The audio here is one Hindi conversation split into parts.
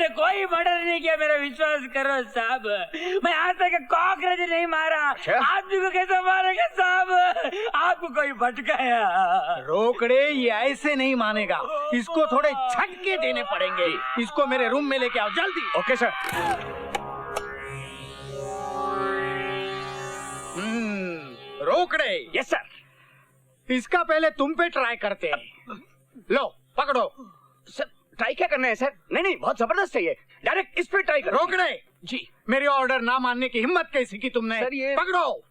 मैंने कोई मर्डर नहीं किया, मेरा विश्वास करो साहब। मैं आज तक कॉकरोच नहीं मारा। आदमी को कैसे मारेगा साहब? आपको कोई भटकाया? रोकड़े, ये ऐसे नहीं मानेगा, इसको थोड़े झटके देने पड़ेंगे। इसको मेरे रूम में लेके आओ जल्दी। Okay sir. रोकड़े। Yes sir. इसका पहले तुम पे ट्राई करते हैं। लो पकड़ो। सर ट्राई क्या करना है सर? नहीं नहीं, बहुत जबरदस्त है ये, डायरेक्ट इस पे ट्राई करो। रोकड़े जी। मेरी ऑर्डर ना मानने की हिम्मत कैसी की तुमने? सर ये पकड़ो।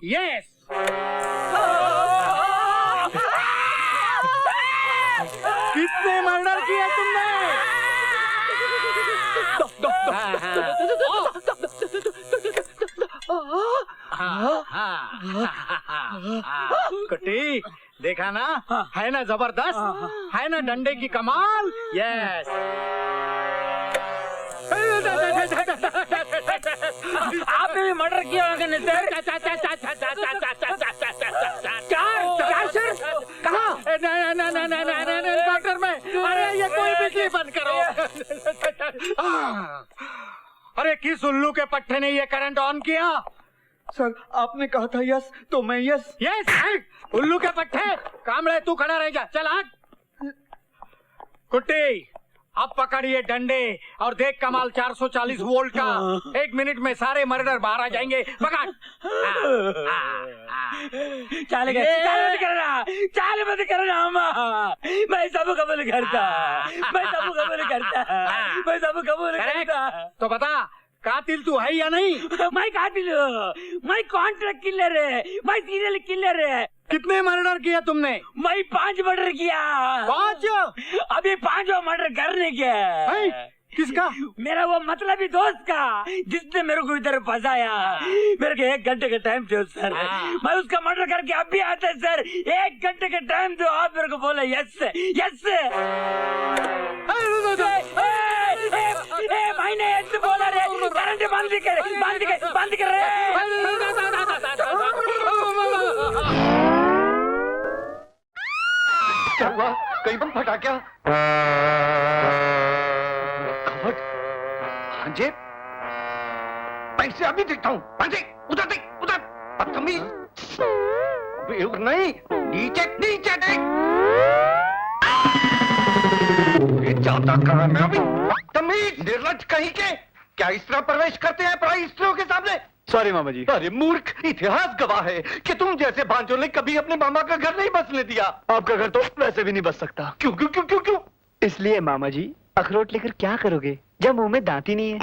यस। कितने मर्डर किए तुमने? कुट्टी, देखा ना, है ना जबरदस्त, है ना डंडे की कमाल। यस। आपने भी मर्डर किया होगा ना सर? चार सर? कहाँ? डॉक्टर में। अरे ये कोई बिजली बंद करो। अरे किस उल्लू के पट्टे ने ये करंट ऑन किया? सर आपने कहा था यस, तो मैं यस। यस। उल्लू के पट्टे। कामड़े तू खड़ा रह जा, चल हट। कुट्टी, अब पकड़िए डंडे और देख कमाल 440 वोल्ट का। 1 मिनट में सारे मर्डर बाहर आ जाएंगे। पकड़। चाल मत करना, चाल मत करना अम्मा। मैं सब कबूल करता, मैं सब कबूल करता, मैं सब कबूल करता। तो बता, कातिल तू है या नहीं? मैं कातिल हूँ, मैं कॉन्ट्रैक्ट किलर है, मैं सीरियल किलर है। कितने मर्डर किया तुमने? मैं 5 मर्डर किया। 5? अभी 5वां मर्डर करने के। किसका? मेरा वो मतलबी दोस्त का, जिसने मेरे को इधर फंसाया। मेरे को 1 घंटे का टाइम दो सर, मैं उसका मर्डर करके अब भी आता है सर। 1 घंटे का टाइम दो, आप मेरे को बोले यस यस। मैंने यस बोला रे, करंट बंद कर रहे। क्या हुआ? कहीं बम फटा क्या? खबट भांजे, पैसे अभी देखता हूँ। भांजे उधर देख, उधर। बदतमीज। नहीं, नीचे नीचे देख। ये जाता कहाँ मैं अभी? बदतमीज, निर्लज्ज कहीं के। क्या इस तरह प्रवेश करते हैं पराई स्त्रियों के सामने? सॉरी मामा जी। अरे मूर्ख, इतिहास गवाह है कि तुम जैसे भांजों ने कभी अपने मामा का घर नहीं बसने दिया। आपका घर तो वैसे भी नहीं बच सकता। क्यों क्यों क्यों क्यों क्यों? इसलिए मामा जी, अखरोट लेकर क्या करोगे जब मुंह में दांत ही नहीं है?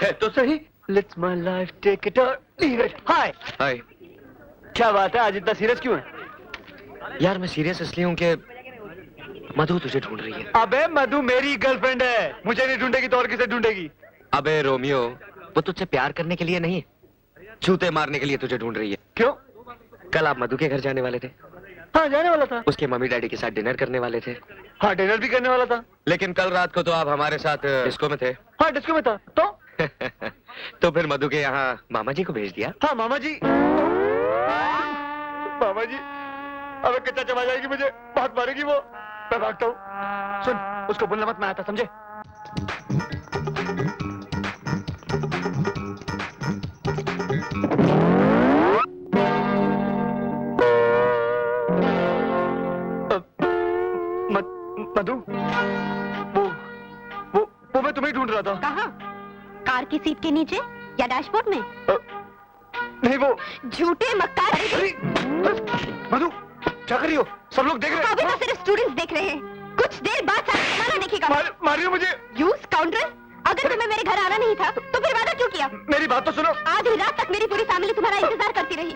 है तो सही। Let's my life take it or leave it. Hi. हाय। क्या बात है, आज इतना सीरियस क्यों है? यार मैं सीरियस इसलिए हूँ कि मधु तुझे ढूंढ रही है। अबे मधु मेरी गर्लफ्रेंड है, मुझे नहीं ढूंढेगी तो और किसे ढूंढेगी? अबे रोमियो, वो तुझसे प्यार करने के लिए नहीं, जूते मारने के लिए तुझे ढूंढ रही है। क्यों? कल आप मधु के घर जाने वाले थे। हाँ जाने वाला था। उसके मम्मी डैडी के साथ डिनर करने वाले थे। हाँ डिनर भी करने वाला था। लेकिन कल रात को तो आप हमारे साथ डिस्को में थे। हाँ डिस्को में था तो? तो फिर मधु के यहाँ मामा जी को भेज दिया। हाँ मामा जी। मामा जी, अबे कच्चा चबा जाएगी मुझे, बहुत मारेगी वो। मैं भागता हूँ। सुन, उसको बोलना मत, मैं आता, समझे? मधु, वो मैं तुम्हें ढूंढ रहा था। कहाँ? कार की सीट के नीचे या डैशबोर्ड में? नहीं वो झूठे मक्कार। मधु क्या कर रही हो? सब लोग देख रहे हैं। अभी तो सिर्फ स्टूडेंट्स देख रहे हैं, कुछ देर बाद सारा जमाना देखेगा। मारियो मुझे। यू स्काउंड्रल, अगर तुम्हें मेरे घर आना नहीं था तो फिर वादा क्यों किया? मेरी बात तो सुनो। आधी रात तक मेरी पूरी फैमिली तुम्हारा इंतजार करती रही।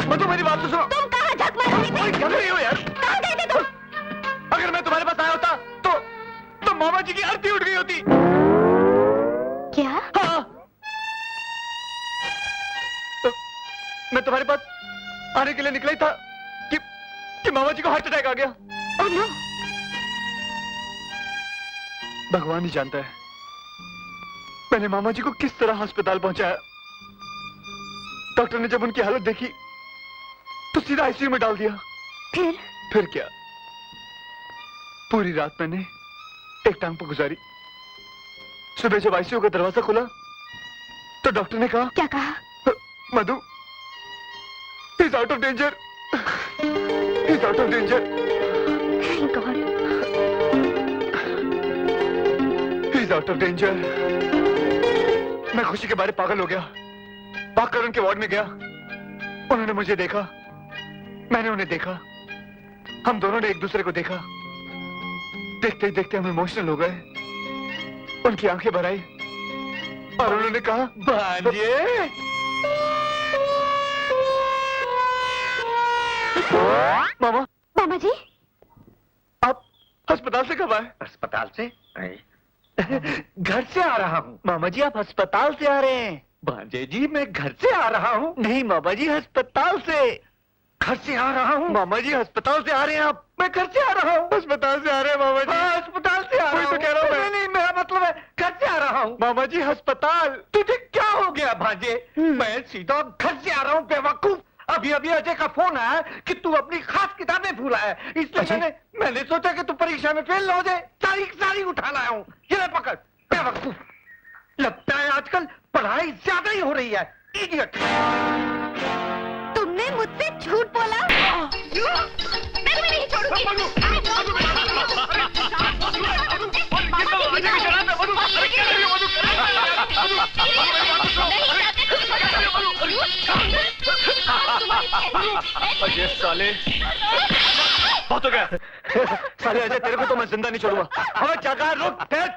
मधु मेरी बात तो सुनो। तुम कहाँ झक मार रही थी? क्या कर रही हो यार? कहाँ गए थे तुम? अगर मैं तुम्हारे पास आया होता तो मामा जी की आरती उठ गई होती। क्या? हाँ। तो मैं तुम्हारे पास आने के लिए निकला ही था कि मामा जी को हार्ट अटैक आ गया। Oh no. भगवान ही जानता है मैंने मामा जी को किस तरह अस्पताल पहुंचाया। डॉक्टर ने जब उनकी हालत देखी तो सीधा आईसीयू में डाल दिया। फिर फिर क्या, पूरी रात मैंने एक टांग पर गुजारी। सुबह जब आईसीयू का दरवाजा खुला तो डॉक्टर ने कहा, क्या कहा? मधु, he's out of danger, he's out of danger, Thank God. he's out of danger। मैं खुशी के बारे पागल हो गया, भागकर उनके वार्ड में गया। उन्होंने मुझे देखा, मैंने उन्हें देखा, हम दोनों ने एक दूसरे को देखा। देखते ही देखते हम इमोशनल हो गए। उनकी आंखें भर आई और उन्होंने कहा, भांजे। मामा, मामा जी, आप अस्पताल से कब आए? अस्पताल से? घर से आ रहा हूँ। मामा जी, आप अस्पताल से आ रहे हैं? भांजे जी, मैं घर से आ रहा हूँ। नहीं मामा जी, अस्पताल से। घर से आ रहा हूँ। मामा जी, अस्पताल से आ रहे हैं आप? मैं घर से आ रहा हूँ। अस्पताल से आ रहे हैं मामा जी। हाँ, अस्पताल से आ रहा हूँ। तो कह रहा हूँ मैं। नहीं, मेरा मतलब है घर से आ रहा हूँ। मामा जी, अस्पताल। तुझे क्या हो गया भांजे? मैं सीधा घर से आ रहा हूँ बेवकूफ। अभी अभी अजय का फोन आया कि तू अपनी खास किताबें भूला है, इसलिए मैंने सोचा कि तू परीक्षा में फेल हो जाए। सारी उठा लाया हूँ। ये ले पकड़ बेवकूफ। लगता है आजकल पढ़ाई ज्यादा ही हो रही है। इडियट। तुमने मुझसे झूठ बोला। मैं तुम्हें नहीं छोड़ूंगी। अजय साले, बहुत हो गया। साले अजय, तेरे को तो मैं जिंदा नहीं छोड़ूंगा। हमें जगह रुक, ठहर।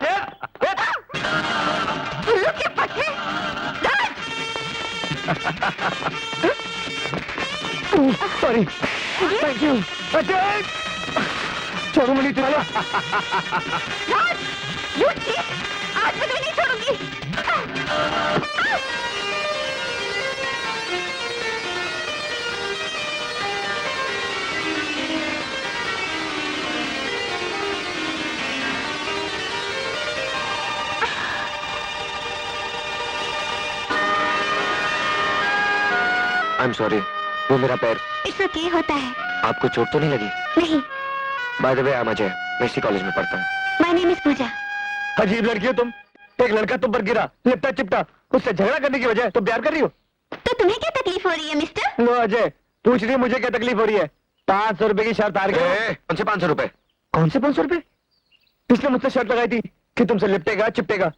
के पट्टे। Sorry, thank you. अजय, छोड़ो मुझे। आज मैं तुम्हें नहीं छोड़ूंगी। I'm sorry, वो मेरा पैर। इससे क्या होता है? आपको चोट तो नहीं लगी? नहीं। By the way, I'm Ajay, मैं इसी कॉलेज में पढ़ता हूँ। माय नेम इज पूजा। अजीब लड़की हो तुम। एक लड़का तुम पर गिरा, लिपटा चिपटा, उससे झगड़ा करने की वजह तुम प्यार कर रही हो। तो तुम्हें क्या तकलीफ हो रही है मिस्टर? लो अजय, पूछ रही है मुझे क्या तकलीफ हो रही है। 500 रुपए की शर्त हार गए। कौन से 500 रुपए? कौन से 500 रुपए? इसने मुझसे शर्त लगाई थी कि तुमसे लिपटेगा चिपटेगा।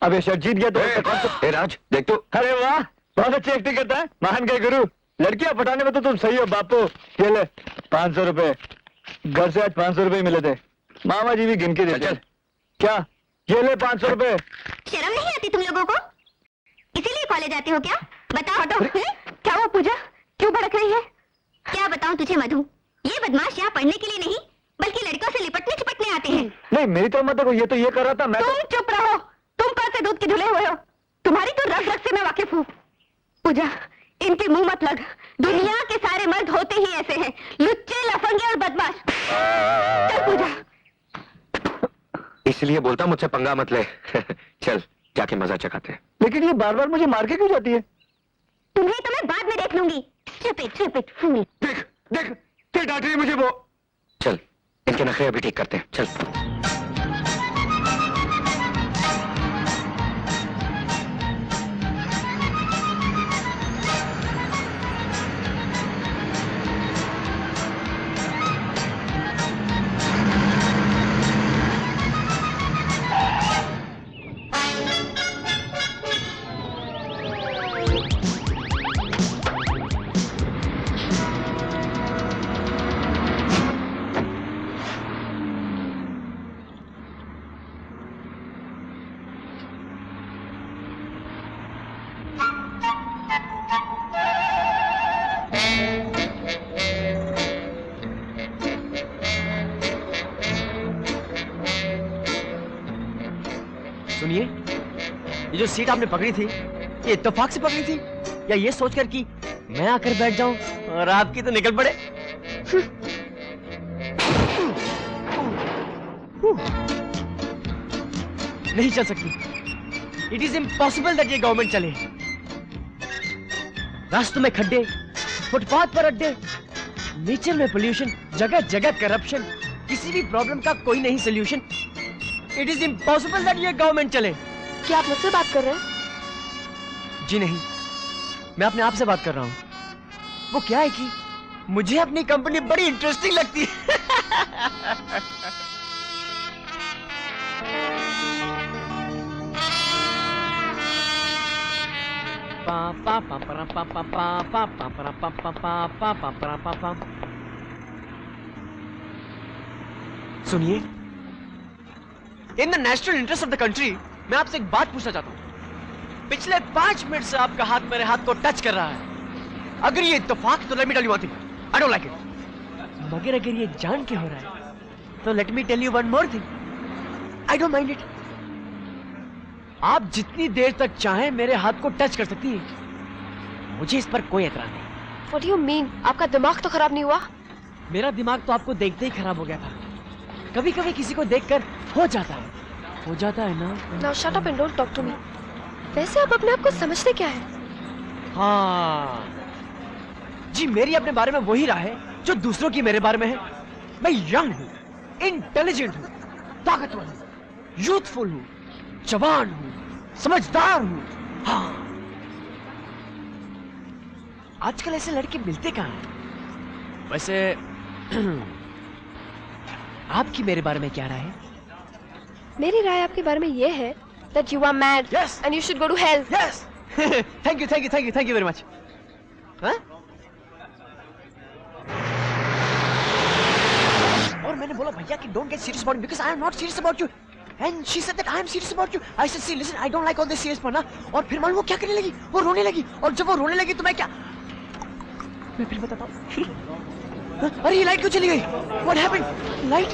अब ये शर्त जीत गया तो राज देख तो। अरे वाह, बहुत अच्छी एक्टिंग करता है, महान गए गुरु। लड़कियां पटाने में तो तुम सही हो बापू। ये ले 500 रुपए। घर से आज 500 रुपए मिले थे, मामा जी भी गिन के देते। क्या? ये ले 500 रुपए। शर्म नहीं आती तुम लोगों को? इसीलिए कॉलेज आते हो क्या? बताओ तो। क्या हुआ पूजा, क्यों भड़क रही है? क्या बताऊं तुझे मधु, ये बदमाश यहाँ पढ़ने के लिए नहीं बल्कि लड़कों से लिपटने चिपटने आते हैं। नहीं मेरी तो मत देखो, ये तो ये कर रहा था। मैं तुम चुप रहो, तुम कल से दूध के धुले हुए हो। तुम्हारी तो रग रग से मैं वाकिफ हूँ। पूजा, इनके मुंह मत लग। दुनिया के सारे मर्द होते ही ऐसे हैं, लुच्चे, लफंगे और बदमाश। चल पूजा। इसलिए बोलता मुझसे पंगा मत ले। चल जाके मजा चखाते हैं। लेकिन ये बार बार मुझे मार के क्यों जाती है? तुम्हें तो मैं बाद में देख लूंगी। Stupid fool। देख देख, फिर डांट रही है मुझे वो। चल इनके नखरे अभी ठीक करते हैं, चल। सुनिए, ये जो सीट आपने पकड़ी थी, ये इत्तेफाक से पकड़ी थी या ये सोचकर कि मैं आकर बैठ जाऊं और आपकी तो निकल पड़े? नहीं चल सकती। इट इज इम्पॉसिबल दैट ये गवर्नमेंट चले। रास्तों में खड्डे, फुटपाथ पर अड्डे, नेचर में पोल्यूशन, जगह जगह करप्शन। किसी भी प्रॉब्लम का कोई नहीं solution. It is impossible that ये गवर्नमेंट चले। क्या आप मुझसे बात कर रहे हैं? जी नहीं, मैं अपने आप से बात कर रहा हूँ। वो क्या है कि मुझे अपनी कंपनी बड़ी इंटरेस्टिंग लगती है। सुनिए, in the national interest of the country मैं आपसे एक बात पूछना चाहता हूं। पिछले 5 मिनट से आपका हाथ मेरे हाथ को टच कर रहा है। अगर ये इत्तेफाक तो let me tell you one thing, I don't like it. मगर अगर ये जान के हो रहा है तो let me tell you one more thing, I don't mind it. आप जितनी देर तक चाहें मेरे हाथ को टच कर सकती हैं, मुझे इस पर कोई एतराज नहीं। What do you mean? आपका दिमाग तो खराब नहीं हुआ? मेरा दिमाग तो आपको देखते ही खराब हो गया था। कभी कभी किसी को देखकर हो जाता है ना। Now shut up and don't talk to me. वैसे आप अपने आप को समझते क्या है? हाँ जी, मेरी अपने बारे में वही राय है जो दूसरों की मेरे बारे में है। मैं यंग हूँ, इंटेलिजेंट हूँ, ताकतवर हूँ, यूथफुल हूँ, जवान हूँ, समझदार हूँ। हाँ, आजकल ऐसे लड़के मिलते कहाँ हैं? वैसे आपकी मेरे बारे में क्या राय है? मेरी राय आपके बारे में ये है that you are mad Yes. and you should go to hell. Yes. Thank you very much. हाँ? और मैंने बोला भैया कि don't get serious about it because I am not serious about you. And she said that I am serious about you. I said, see, listen, I don't like all this serious fun. और फिर मालूम वो क्या करने लगी? वो रोने लगी। और जब वो रोने लगी तो मैं क्या? मैं फिर बताता हूँ। अरे ये लाइट क्यों चली गई? What happened? Light?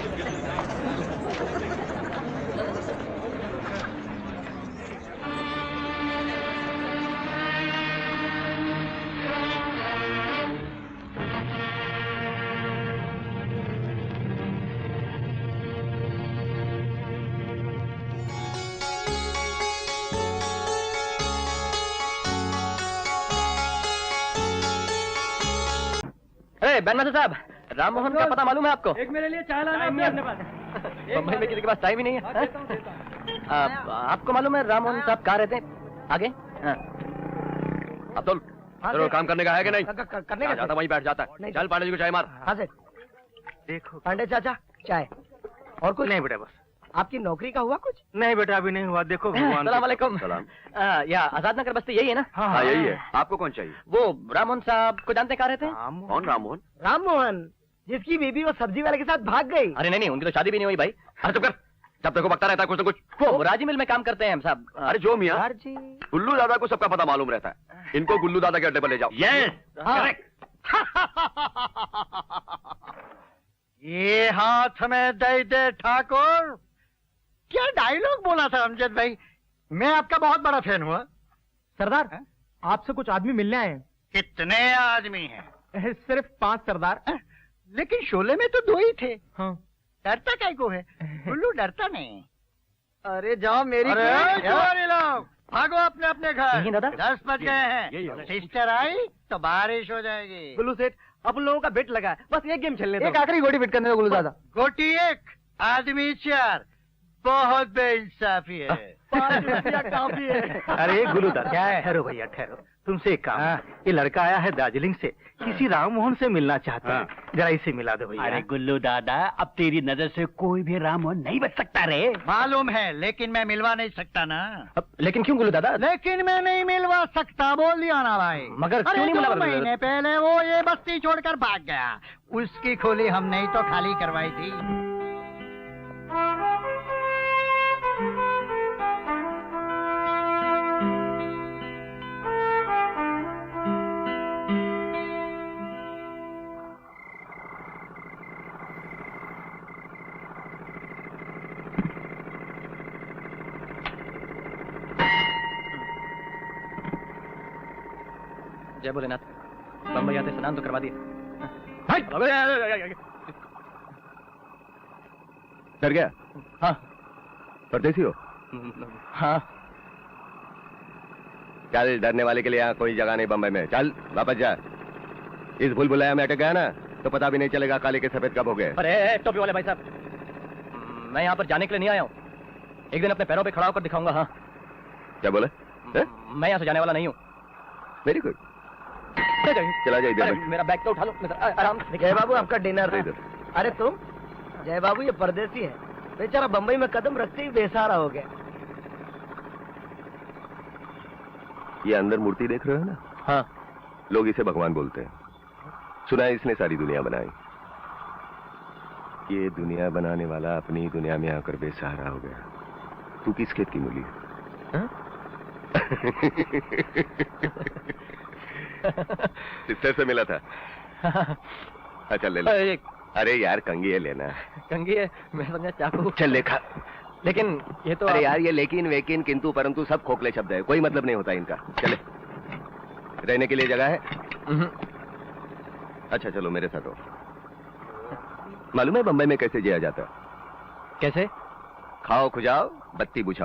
Ban master साहब, राम मोहन का पता मालूम है आपको? एक मेरे लिए चाय लाना है अपने पास। बम्बई में किसी के पास टाइम ही नहीं है। आपको मालूम है राम मोहन साहब कहाँ रहते हैं? आगे अब्दुल, चलो काम करने का है कि नहीं? करने का जाता वहीं बैठ जाता है। चल पांडे जी को चाय मार। हाँ से देखो पांडे चाचा, चाय और कुछ नहीं बेटा? बस आपकी नौकरी का हुआ कुछ? नहीं बेटा, अभी नहीं हुआ। देखो भगवान। सलाम वालेकुम। सलाम। या आजाद नगर बस्ती यही है ना? हाँ यही है। आपको कौन चाहिए? वो राम मोहन साहब को जानते कहाँ रहते हैं? कौन राम मोहन? राम मोहन, जिसकी बीबी वो सब्जी वाले के साथ भाग गई। अरे नहीं, उनकी तो शादी भी नहीं हुई भाई। अरे चुप कर, जब देखो बकता रहता है कुछ न कुछ। वो राजी मिल में काम करते हैं साहब। अरे जो मियाँ, गुल्लू दादा को सबका पता मालूम रहता है। इनको गुल्लू दादा के अड्डे पर ले जाओ। ये हाथ में दे दे ठाकुर। क्या डायलॉग बोला था अमजद भाई? मैं आपका बहुत बड़ा फैन हुआ। सरदार, आपसे कुछ आदमी मिलने आए हैं। कितने आदमी हैं? सिर्फ 5 सरदार। लेकिन शोले में तो 2 ही थे। हाँ। डरता काय को है? गुल्लू डरता नहीं। अरे जाओ मेरी। अरे लोग भागो अपने अपने नहीं घर। दादा। 10 बज गए हैं। सिस्टर आई तो बारिश हो जाएगी। गुल्लू सेठ, अपन लोगों का बेट लगा है, बस एक गेम खेलने दो। एक आखिरी गोटी बेट करने दो गुल्लू दादा। गोटी 1, आदमी 4। बहुत बेइंसाफी है। काफी है। अरे गुल्लू दादा, क्या है? ठहरो भैया ठहरो, तुमसे एक काम। ये लड़का आया है दार्जिलिंग से, किसी राम मोहन से मिलना चाहता है। जरा इसे मिला दो भैया। अरे गुल्लू दादा, अब तेरी नजर से कोई भी राम मोहन नहीं बच सकता रे। मालूम है, लेकिन मैं मिलवा नहीं सकता ना। लेकिन क्यों गुल्लू दादा? लेकिन मैं नहीं मिलवा सकता, बोल दिया ना भाई। मगर क्यों अरे नहीं 2 मिलवा? महीने पहले वो ये बस्ती छोड़कर भाग गया। उसकी खोली हमने ही तो खाली करवाई थी। जय भोलेनाथ। बम्बई आते स्नान तो करवा दिए। डर गया? हाँ। परदेसी हो? हाँ। चल, डरने वाले के लिए यहाँ कोई जगह नहीं बम्बई में। चल वापस जा। इस भूल भुलैया में अटक गया ना, तो पता भी नहीं चलेगा काले के सफेद कब हो गए। अरे टोपी वाले भाई साहब, मैं यहाँ पर जाने के लिए नहीं आया हूँ, एक दिन अपने पैरों पे खड़ा होकर दिखाऊंगा। हाँ, क्या बोले? मैं यहाँ से जाने वाला नहीं हूँ। वेरी गुड, चला जाइए। अरे, मेरा बैग तो उठा लो, आराम से। जय बाबू, आपका डिनर। अरे तुम? जय बाबू, ये परदेसी है, बेचारा बम्बई में कदम रखते ही बेसहारा हो गया। ये अंदर मूर्ति देख रहे हो ना? हाँ। लोग इसे भगवान बोलते हैं। सुना है इसने सारी दुनिया बनाई। ये दुनिया बनाने वाला अपनी दुनिया में आकर बेसहारा हो गया। तू किस खेत की मूली है? सिस्टर से मिला था? अच्छा ले ले। अरे यार कंगी है, लेना। कंगी है? मैं समझा चाकू। चल लेखा। लेकिन ये तो अरे यार ये लेकिन वेकिन किंतु परंतु सब खोखले शब्द है, कोई मतलब नहीं होता इनका। चले, रहने के लिए जगह है? अच्छा चलो मेरे साथ हो। मालूम है बम्बई में कैसे जिया जाता है? कैसे? खाओ खुजाओ बत्ती बुझाओ।